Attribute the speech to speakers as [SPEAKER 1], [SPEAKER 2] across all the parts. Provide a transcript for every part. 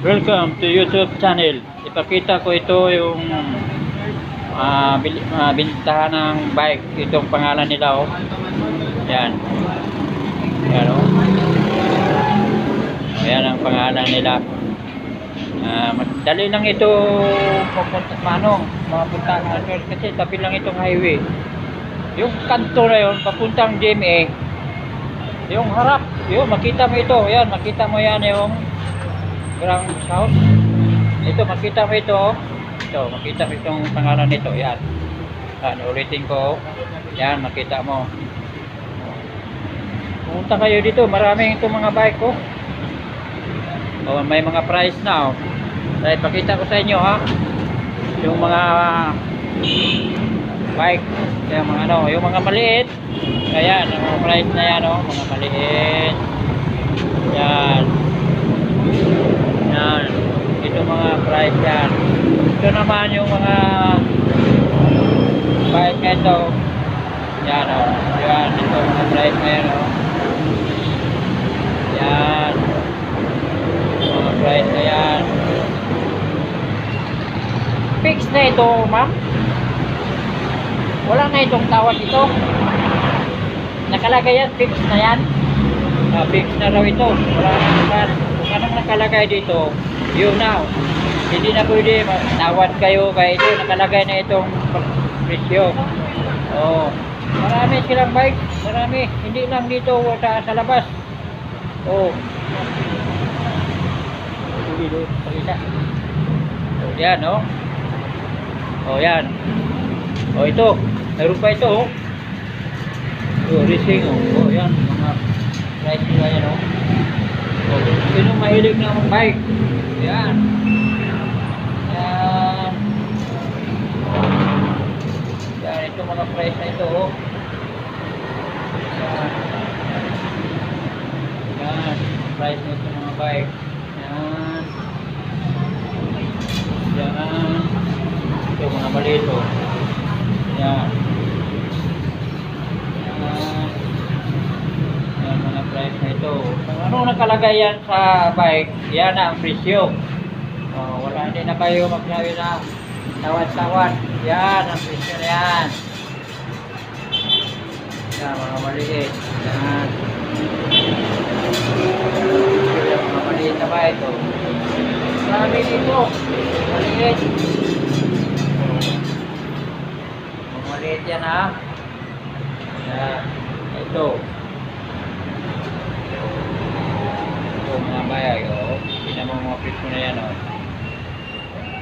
[SPEAKER 1] Welcome to YouTube channel. Ipakita ko ito yung bintahan ng bike. Itong pangalan nila oh. Yan. Yan oh. Ayan ang pangalan nila. Madali lang ito papunta mapunta kasi tabi lang itong highway. Yung kanto na yun papuntang GMA. Yung harap, yun makita mo ito. Yan, makita mo yan yung Grand South. Ito, makita mo ito. Ito, makita mo itong pangalan nito. Yan. Yan, ulitin ko. Yan, makita mo. Pumunta kayo dito. Maraming itong mga bike ko. Oh, may mga price na. Oh. Dahil pakita ko sa inyo ha. Yung mga bike. Yung mga ano, yung mga maliit. Ayan, yung mga price na yan oh. Mga maliit. Yan. Yan. Ito mga price yan. Ito naman yung mga bike na ito. Yan o. Yan. Ito mga price na yan o. Yan. Mga price na yan. Fix na ito ma'am. Wala na itong tawad ito. Nakalagay yan. Fix na yan. Fix na raw ito. Wala na naman. Kung anong nakalagay dito, yun now. Hindi na pwede tawad kayo kaya ito nakalagay na itong presyo. Oh, marami silang bike, marami. Hindi lang dito sa labas. Oh. Dito, pakita. Oh, yan, oh. Oh, yan. Oh, ito. Meron pa ito, oh. Oh, racing, oh. Oh, yan. Mga price nila yan, oh. Oh, sino mahilig ng bike? Yan. Yan. Yan, ito mga price na ito. Oh. Yan. Yan. Price na ito mga bike. Yan. Yan. Ito mga maliit. Oh. Yan. Yan. Yan mga price na ito. Ano nakalagay yan sa bike? Yan na ang presyo. Oh, wala din na kayo magsabi na tawad-tawad. Yan ang presyo na yan. Yan mga maliit. Yan. Yan mga maliit na ba ito? Marami dito. Maliit. Mga maliit yan ha. Yan. Ito. Mga bayay oh. Tingnan mo mga presyo na yan oh.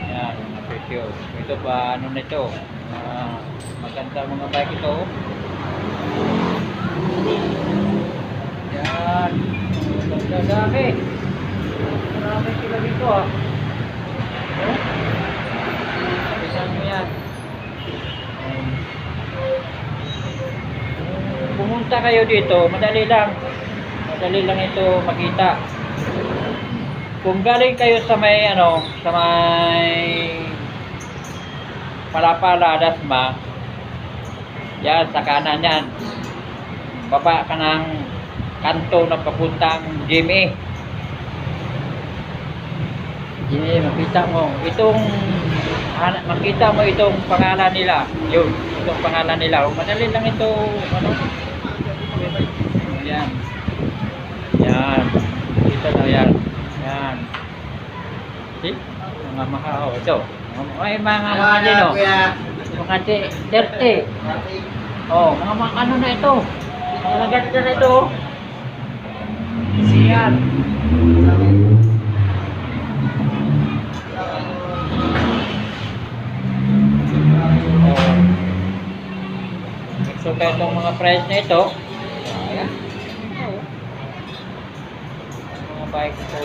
[SPEAKER 1] Yan mga presyo. Ito pa ano nito? Maganda mga bike ito oh. Yan. Dami. Marami sila dito ah. Oh. Tingnan mo yan. Pumunta kayo dito, madali lang. Madali lang ito makita. Kung galing kayo sa may ano, sa may Palapala, Dasma, yan sa kanan yan. Baba ka ng kanto na papuntang GMA. GMA, makita mo. Makita mo itong pangalan nila. Yun, itong pangalan nila. Madali lang ito, ano. Yan. Yan. Dito na yan. Yan. See? Mga makao. Ito. Ay, mga din o. Mga 30. Oh, mga ano na ito. Mga ganda na ito. Yan. Oh. So, kaya itong mga price na ito. Ayan. Mga bike ito.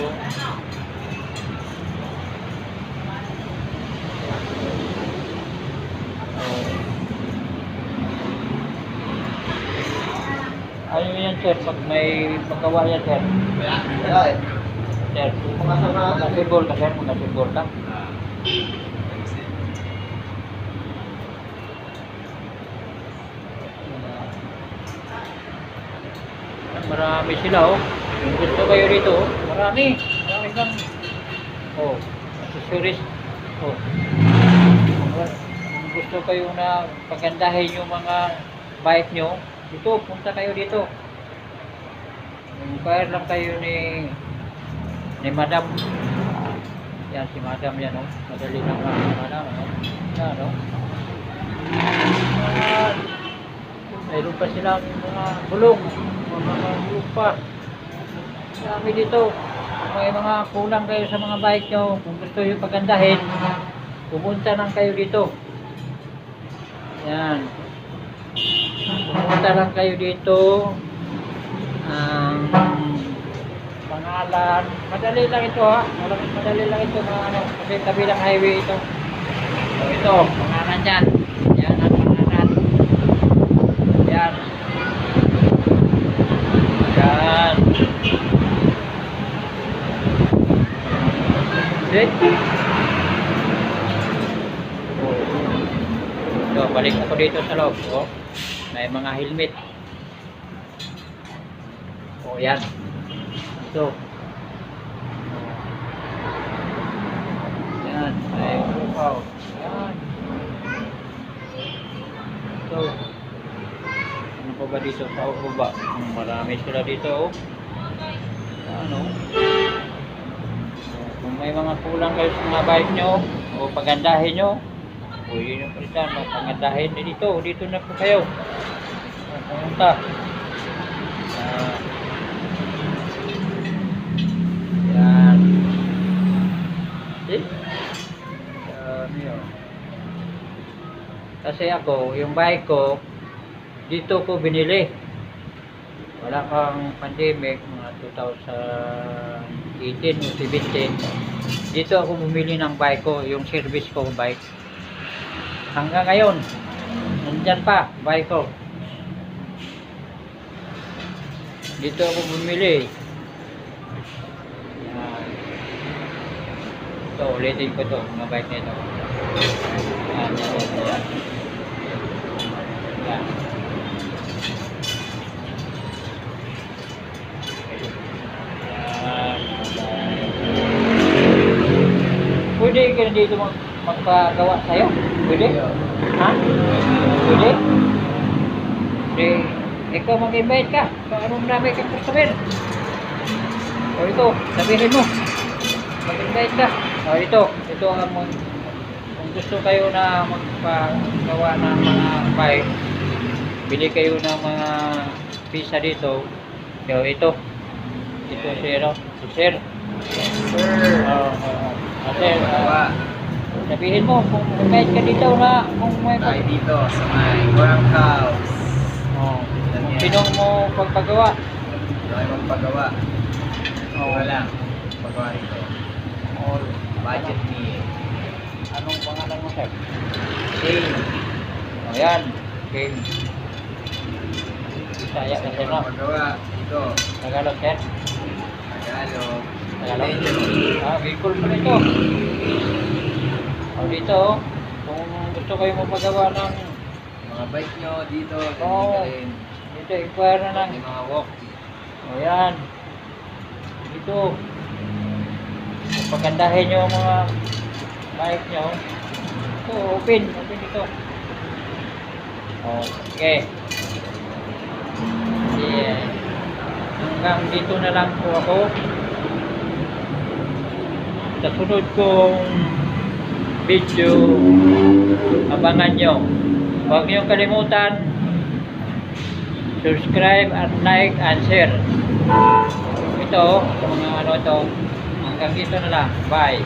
[SPEAKER 1] Ano yan sir, pag may pagkawa yan sir? Sir, mga-sibol ka sir, mga-sibol ka? Marami sila oh. Kung gusto kayo rito, marami. Marami kang Oh, accessories. Oh. Kung gusto kayo na pagandahin yung mga bike nyo, dito, punta kayo dito. Inquire lang kayo ni Madam. Yan, si Madam yan, oh. Madali lang lang si Madam, oh. Yan, oh. Yan. Mayroon pa silang mga bulong. Mga bulong pa. Sabi dito, kung may mga kulang kayo sa mga bike nyo, kung gusto yung pagandahin, pumunta lang kayo dito. Yan. Pumunta lang kayo dito. Ang pangalan, madali lang ito ha. Madali lang ito mga ano, kasi kabilang highway ito. So ito, pangalan yan. Yan ang pangalan. Yan. Yan. Okay. So, balik ako dito sa loob. Oh. May mga helmet. Oh, yan. Ito. Yan. Ay, wow. Yan. Ito. Ano pa ba dito? Sa baba. Marami sila dito. Oh. Ano? Kung may mga kulang kayo sa mga bike nyo, o pagandahin nyo, o yun yung palitan, pagandahin dito. Dito na po kayo. Pumunta. Yan. Kasi ako, yung bike ko, dito ko binili. Wala kang pandemic, mga 2018 o 17. Dito ako bumili ng bike ko, yung service ko bike. Hanggang ngayon, nandyan pa, bike ko. Dito ako bumili. Ito, ulitin ko ito, mga bike nito. Yan, yan, yan, yan. Yan. Pwede ka na dito magpagawa sa'yo? Pwede? Ha? Pwede? Pwede. Ikaw mag-invite ka. Anong dami kang customer? O ito, sabihin mo. Mag-invite ka. O ito, ito ang kung gusto kayo na magpagawa ng mga bike, bili kayo ng mga pizza dito. So ito. Ito sir. Sir.
[SPEAKER 2] Sir.
[SPEAKER 1] Sir, sabihin mo kung invite ka dito na kung may
[SPEAKER 2] tayo dito sa may Gorang House.
[SPEAKER 1] kung sino mo pagpagawa.
[SPEAKER 2] Tayo magpagawa. Wala. Pagawa ito. Budget ni.
[SPEAKER 1] Anong pangalan mo sir?
[SPEAKER 2] Shane.
[SPEAKER 1] Ayan. Okay. Bisaya ka sir no?
[SPEAKER 2] Pagawa ito.
[SPEAKER 1] Tagalog sir?
[SPEAKER 2] Tagalog.
[SPEAKER 1] Tagalog? Bicol pa ito. O dito, kung gusto kayo magpagawa ng
[SPEAKER 2] Mga bike nyo dito.
[SPEAKER 1] Oo.
[SPEAKER 2] Galing.
[SPEAKER 1] Dito, inquire na lang.
[SPEAKER 2] Yung mga walk.
[SPEAKER 1] Ayan. Dito. Pagandahin nyo ang mga bike nyo. Ito, open. Open ito. Okay. Yeah. Hanggang dito na lang po ako. Sa sunod kong video, abangan nyo. Huwag niyong kalimutan subscribe at like and share. Ito, mga ano ito, hanggang dito na lang. Bye.